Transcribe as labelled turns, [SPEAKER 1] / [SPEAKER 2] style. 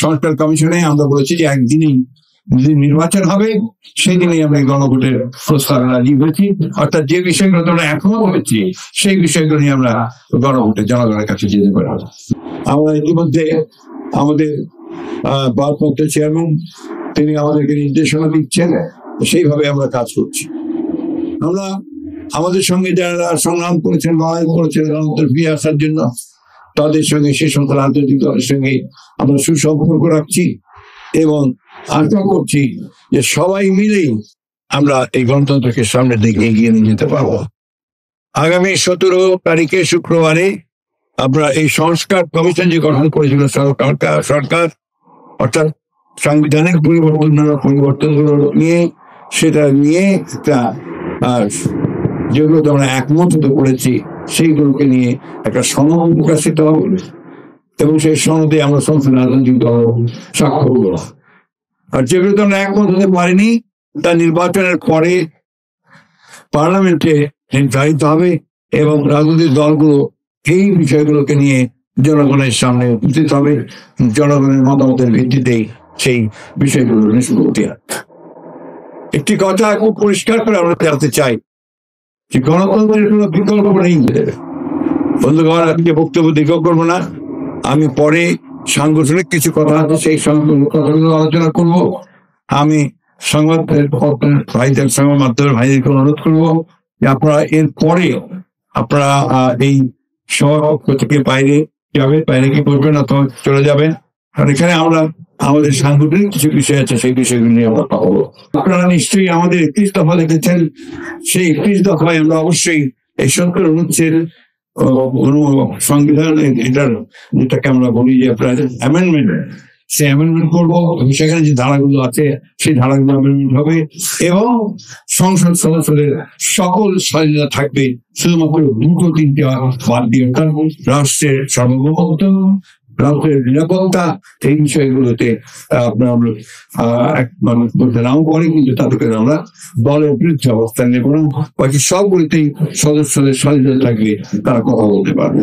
[SPEAKER 1] সংস্কার কমিশনে আমরা বলেছি যে একদিনই যেদিন নির্বাচন হবে সেই দিনেই আমরা গণভোটের প্রস্তাবে রাজি হয়েছি, অর্থাৎ যে বিষয়গুলো আমরা এখনো হয়েছি সেই বিষয়গুলো নিয়ে আমরা গণভোটে জনগণের কাছে যেতে পারি। আমরা ইতিমধ্যে আমাদের ভারপ্রাপ্ত চেয়ারম্যান তিনি আমাদেরকে নির্দেশনা দিচ্ছেন, সেইভাবে আমরা কাজ করছি। আমরা আমাদের সঙ্গে যারা সংগ্রাম করেছেন, লড়াই করেছেন গণতন্ত্র ফিরে আসার জন্য, তাদের সঙ্গে সে সকল রাজনৈতিক দলের সঙ্গে আমরা সুসম্পর্ক রাখছি এবং আশা করছি যে সবাই মিলেই আমরা এই গণতন্ত্রকে সামনের দিকে এগিয়ে নিয়ে যেতে পারবো। আগামী 17 তারিখে শুক্রবারে আমরা এই সংস্কার কমিশন যে গঠন করেছিল সরকার, অর্থাৎ সাংবিধানিক পরিবর্তনগুলো নিয়ে, সেটা নিয়ে একটা যেগুলো আমরা একমত হতে করেছি সেইগুলোকে নিয়ে একটা সনদ প্রকাশিত হবে এবং সেই সনদে আমরা সংসদ রাজনৈতিক দল স্বাক্ষর করব। আর যেগুলো আমরা একমত হতে পারিনি তা নির্বাচনের পরে পার্লামেন্টে নির্ধারিত হবে এবং রাজনৈতিক দলগুলো এই বিষয়গুলোকে নিয়ে জনগণের সামনে উপস্থিত হবে, জনগণের মতামতের ভিত্তিতেই সেই বিষয়গুলো নিষ্পত্তি হবে। একটি কথা খুব পরিষ্কার করে আমরা জানতে চাই যে গণতন্ত্রের কোনো বিকল্প নেই। বন্ধুগণ, আমি যে বক্তব্য দীর্ঘ করবো না, আমি পরে সাংগঠনিক কিছু কথা আছে সেই কথাগুলো আলোচনা করব। আমি সংবাদ ভাইদের সংবাদ মাধ্যমের ভাইদেরকে অনুরোধ করবো যে আপনারা এর পরে আপনারা এই সভাকক্ষ থেকে বাইরে যাবেন, বাইরে কি করবেন অথবা চলে যাবেন, কারণ এখানে আমরা আমাদের সাংগঠনিক কিছু বিষয় আছে সেই বিষয়গুলো নিয়ে আমরা পাবো। আপনারা নিশ্চয়ই আমাদের 31 দফা দেখেছেন, সেই 31 দফায় আমরা অবশ্যই এই 70 অনুচ্ছেদ সংবিধান এটার যেটাকে আমরা বলি যে আপনার অ্যামেন্ডমেন্ট, সেই অ্যামেন্ডমেন্ট করবো। সেখানে যে ধারাগুলো আছে সেই ধারাগুলো অ্যামেন্ডমেন্ট হবে এবং সংসদ সদস্যদের সকল স্বাধীনতা থাকবে, শুধুমাত্র 2-3টি বাদ দিয়ে রাষ্ট্রের সার্বভৌমত্ব, রাষ্ট্রের নিরাপত্তা, এই বিষয়গুলোতে আপনার বলতে নাও পারি, কিন্তু তাদেরকে আমরা দলের বিরুদ্ধে অবস্থান নেব না। বাকি সবগুলিতেই সদস্যদের স্বাধীনতা থাকবে, তারা কথা বলতে পারবে।